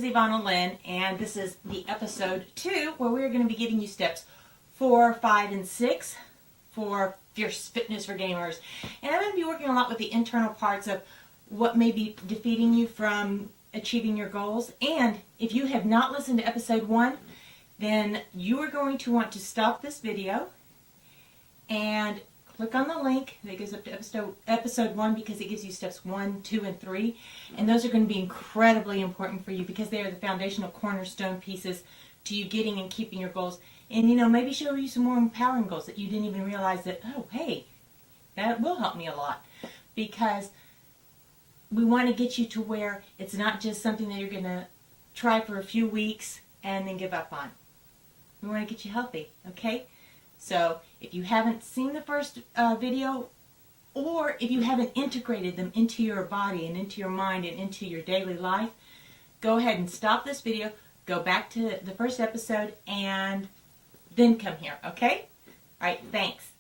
Yvonna Lynn, and this is the episode 2 where we're going to be giving you steps 4, 5, and 6 for fierce fitness for gamers. And I'm going to be working a lot with the internal parts of what may be defeating you from achieving your goals. And if you have not listened to episode 1, then you are going to want to stop this video and click on the link that goes up to episode 1, because it gives you steps 1, 2, and 3. And those are going to be incredibly important for you because they are the foundational cornerstone pieces to you getting and keeping your goals. And, maybe show you some more empowering goals that you didn't even realize that, oh, hey, that will help me a lot. Because we want to get you to where it's not just something that you're going to try for a few weeks and then give up on. We want to get you healthy, okay? So if you haven't seen the first video, or if you haven't integrated them into your body and into your mind and into your daily life, go ahead and stop this video, go back to the first episode, and then come here, okay? All right, thanks.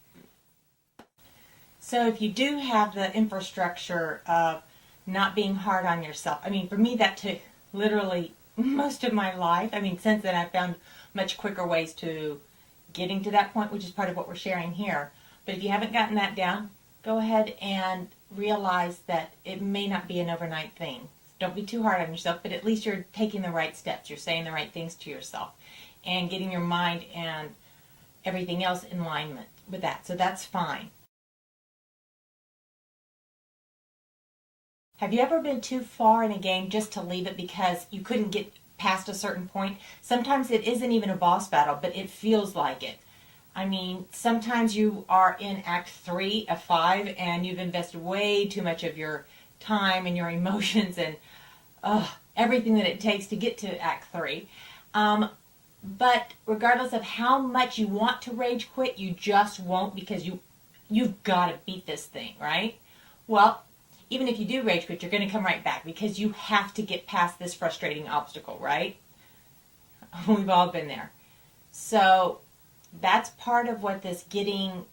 So if you do have the infrastructure of not being hard on yourself, for me that took literally most of my life. Since then I've found much quicker ways to getting to that point, which is part of what we're sharing here. But if you haven't gotten that down, go ahead and realize that it may not be an overnight thing. Don't be too hard on yourself, but at least you're taking the right steps. You're saying the right things to yourself and getting your mind and everything else in alignment with that. So that's fine. Have you ever been too far in a game just to leave it because you couldn't get past a certain point? Sometimes it isn't even a boss battle, but it feels like it. Sometimes you are in Act 3 of 5 and you've invested way too much of your time and your emotions and everything that it takes to get to Act 3. But regardless of how much you want to rage quit, you just won't, because you've got to beat this thing, right? Well, even if you do rage quit, you're going to come right back because you have to get past this frustrating obstacle, right? We've all been there. So that's part of what this getting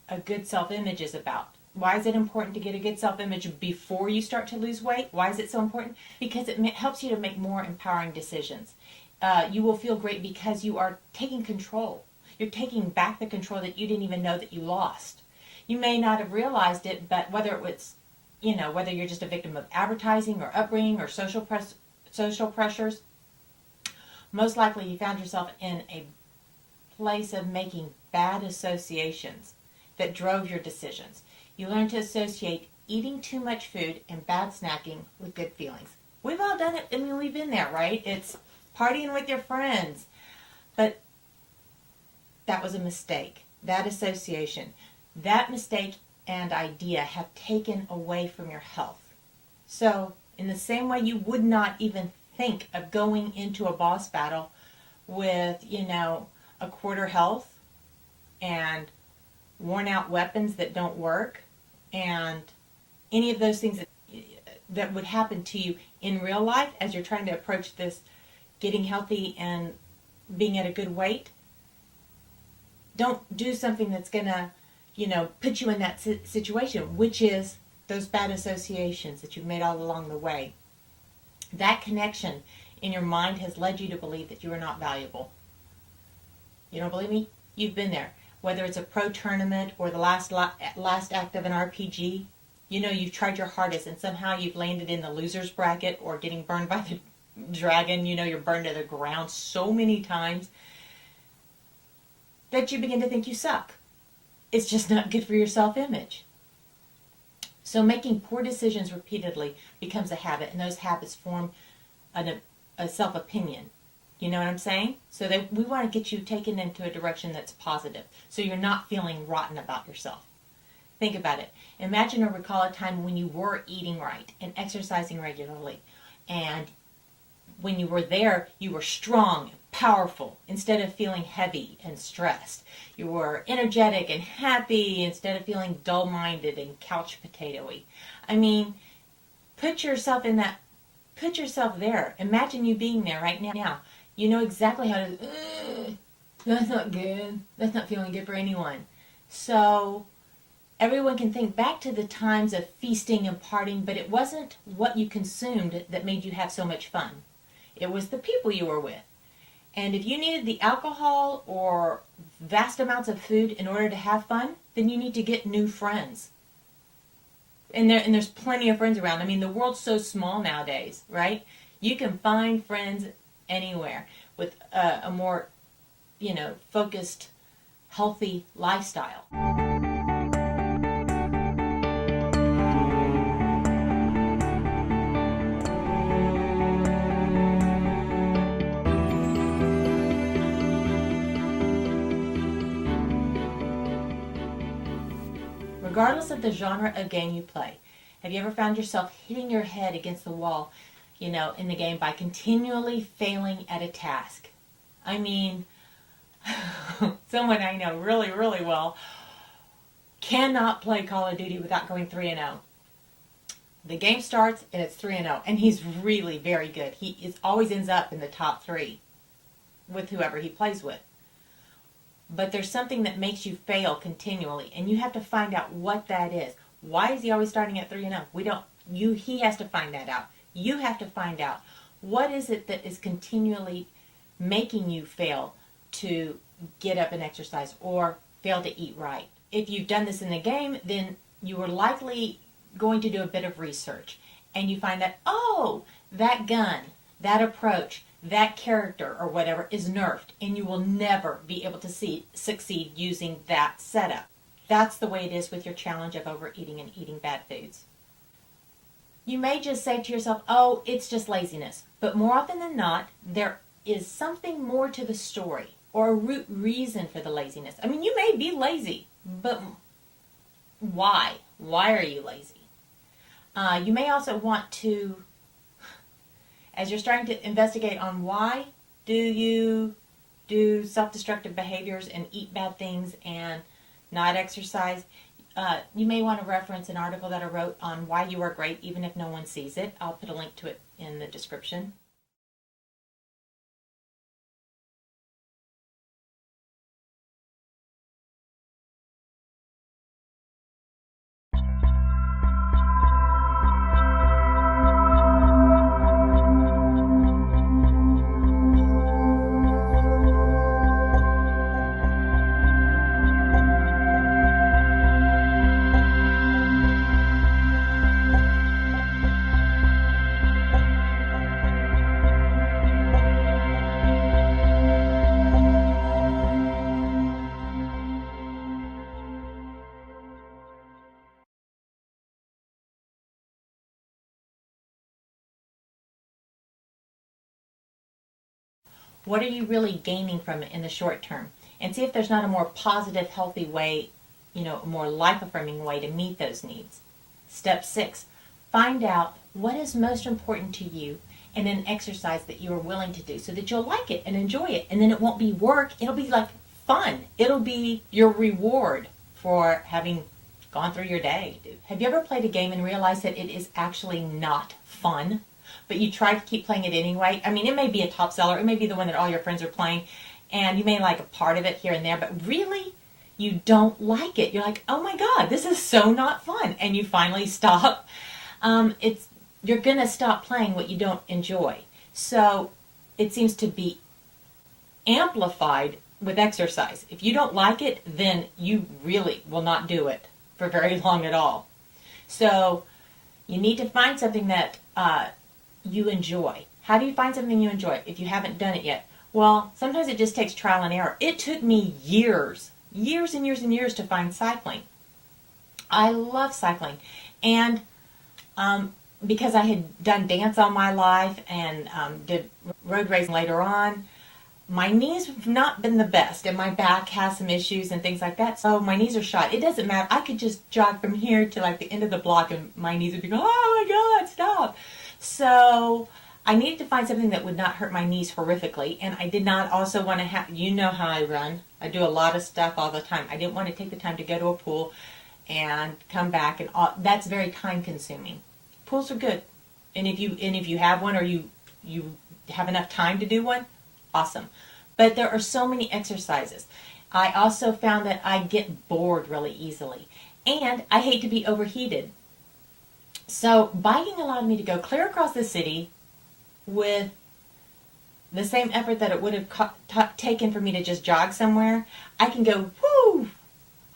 a good self-image is about. Why is it important to get a good self-image before you start to lose weight? Why is it so important? Because it helps you to make more empowering decisions. You will feel great because you are taking control. You're taking back the control that you didn't even know that you lost. You may not have realized it, but whether you're just a victim of advertising or upbringing or social pressures, most likely you found yourself in a place of making bad associations that drove your decisions. You learned to associate eating too much food and bad snacking with good feelings. We've all done it. We've been there, right? It's partying with your friends. But that was a mistake. That association, that mistake and idea have taken away from your health. So in the same way you would not even think of going into a boss battle with, a quarter health and worn out weapons that don't work and any of those things that would happen to you in real life as you're trying to approach this getting healthy and being at a good weight, don't do something that's going to put you in that situation, which is those bad associations that you've made all along the way. That connection in your mind has led you to believe that you are not valuable. You don't believe me? You've been there. Whether it's a pro tournament or the last act of an RPG, you've tried your hardest and somehow you've landed in the loser's bracket or getting burned by the dragon. You're burned to the ground so many times that you begin to think you suck. It's just not good for your self-image. So making poor decisions repeatedly becomes a habit, and those habits form a self-opinion. You know what I'm saying? So we want to get you taken into a direction that's positive, so you're not feeling rotten about yourself. Think about it. Imagine or recall a time when you were eating right and exercising regularly, and when you were there, you were strong, powerful, instead of feeling heavy and stressed. You were energetic and happy instead of feeling dull-minded and couch potato-y. Put yourself there. Imagine you being there right now. You know exactly how to, that's not good. That's not feeling good for anyone. So everyone can think back to the times of feasting and partying, but it wasn't what you consumed that made you have so much fun. It was the people you were with. And if you needed the alcohol or vast amounts of food in order to have fun, then you need to get new friends. And there's plenty of friends around. I mean, the world's so small nowadays, right? You can find friends anywhere with a more, focused, healthy lifestyle. Regardless of the genre of game you play, have you ever found yourself hitting your head against the wall, in the game by continually failing at a task? I mean, someone I know really, really well cannot play Call of Duty without going 3-0. The game starts and it's 3-0, and he's really very good. Always ends up in the top 3 with whoever he plays with. But there's something that makes you fail continually, and you have to find out what that is. Why is he always starting at 3-0? He has to find that out. You have to find out what is it that is continually making you fail to get up and exercise or fail to eat right. If you've done this in the game, then you are likely going to do a bit of research, and you find that, that gun, that approach, that character or whatever is nerfed, and you will never be able to succeed using that setup. That's the way it is with your challenge of overeating and eating bad foods. You may just say to yourself, it's just laziness. But more often than not, there is something more to the story or a root reason for the laziness. I mean, you may be lazy, but why? Why are you lazy? You may also want to, as you're starting to investigate on why do you do self-destructive behaviors and eat bad things and not exercise, you may want to reference an article that I wrote on why you are great even if no one sees it. I'll put a link to it in the description. What are you really gaining from it in the short term? And see if there's not a more positive, healthy way, a more life-affirming way to meet those needs. Step 6, find out what is most important to you and an exercise that you are willing to do so that you'll like it and enjoy it. And then it won't be work. It'll be like fun. It'll be your reward for having gone through your day. Have you ever played a game and realized that it is actually not fun, but you try to keep playing it anyway? I mean, it may be a top seller. It may be the one that all your friends are playing, and you may like a part of it here and there, but really, you don't like it. You're like, oh my God, this is so not fun. And you finally stop. You're going to stop playing what you don't enjoy. So it seems to be amplified with exercise. If you don't like it, then you really will not do it for very long at all. So you need to find something that you enjoy. How do you find something you enjoy if you haven't done it yet? Well, sometimes it just takes trial and error. It took me years and years to find cycling. I love cycling. And because I had done dance all my life and did road racing later on, my knees have not been the best, and my back has some issues and things like that. So my knees are shot. It doesn't matter. I could just jog from here to like the end of the block, and my knees would be going, oh my God, stop. So I needed to find something that would not hurt my knees horrifically, and I did not also want to have, you know how I run. I do a lot of stuff all the time. I didn't want to take the time to go to a pool and come back, and that's very time consuming. Pools are good, and if you have one or you have enough time to do one, awesome. But there are so many exercises. I also found that I get bored really easily, and I hate to be overheated. So biking allowed me to go clear across the city with the same effort that it would have taken for me to just jog somewhere, I can go, whoo,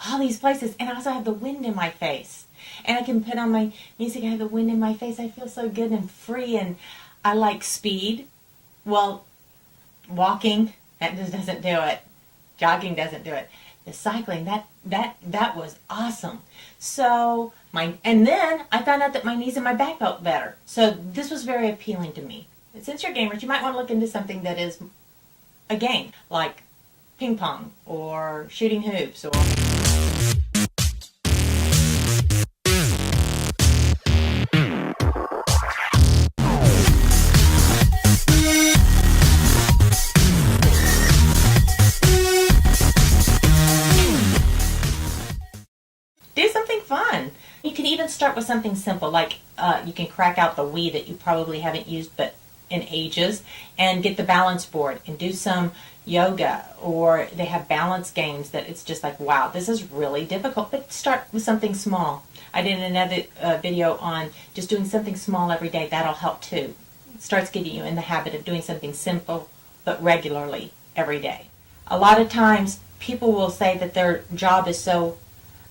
all these places, and I also have the wind in my face. And I can put on my music, I have the wind in my face, I feel so good and free, and I like speed. Well, walking, that just doesn't do it. Jogging doesn't do it. The cycling, that was awesome. So, and then I found out that my knees and my back felt better. So this was very appealing to me. And since you're gamers, you might want to look into something that is a game, like ping pong, or shooting hoops, or... Do something fun. You can even start with something simple, like you can crack out the Wii that you probably haven't used but in ages, and get the balance board and do some yoga, or they have balance games that it's just like, wow, this is really difficult, but start with something small. I did another video on just doing something small every day. That'll help too. It starts getting you in the habit of doing something simple but regularly every day. A lot of times people will say that their job is so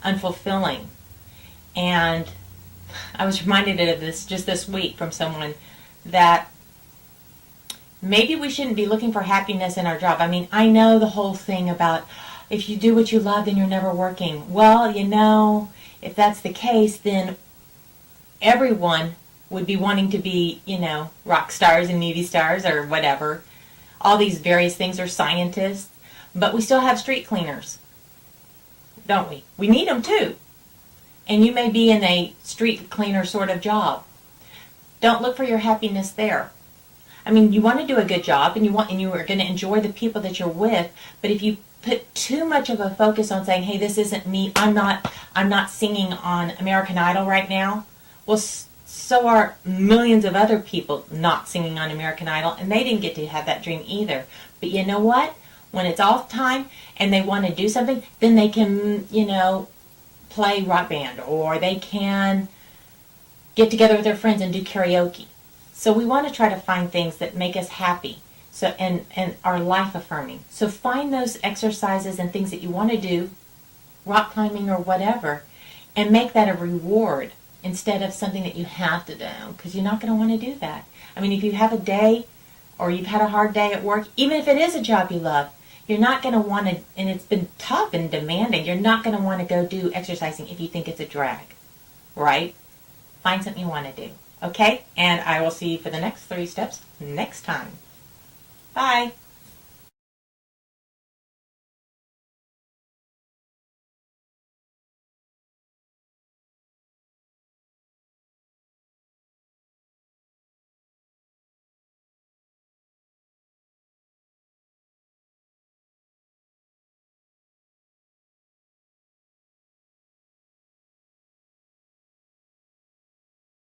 unfulfilling, and I was reminded of this just this week from someone, that maybe we shouldn't be looking for happiness in our job. I mean, I know the whole thing about if you do what you love, then you're never working. Well, you know, if that's the case, then everyone would be wanting to be, you know, rock stars and movie stars or whatever. All these various things, are scientists, but we still have street cleaners, don't we? We need them too. And you may be in a street cleaner sort of job. Don't look for your happiness there. I mean, you want to do a good job, and you are going to enjoy the people that you're with, but if you put too much of a focus on saying, hey, this isn't me, I'm not singing on American Idol right now, well, so are millions of other people not singing on American Idol, and they didn't get to have that dream either. But you know what? When it's off time and they want to do something, then they can, you know, play rock band, or they can get together with their friends and do karaoke. So we want to try to find things that make us happy, so and are life affirming. So find those exercises and things that you want to do, rock climbing or whatever, and make that a reward instead of something that you have to do, because you're not going to want to do that. I mean, if you have a day or you've had a hard day at work, even if it is a job you love, you're not going to want to, and it's been tough and demanding, you're not going to want to go do exercising if you think it's a drag, right? Find something you want to do, okay? And I will see you for the next 3 steps next time. Bye.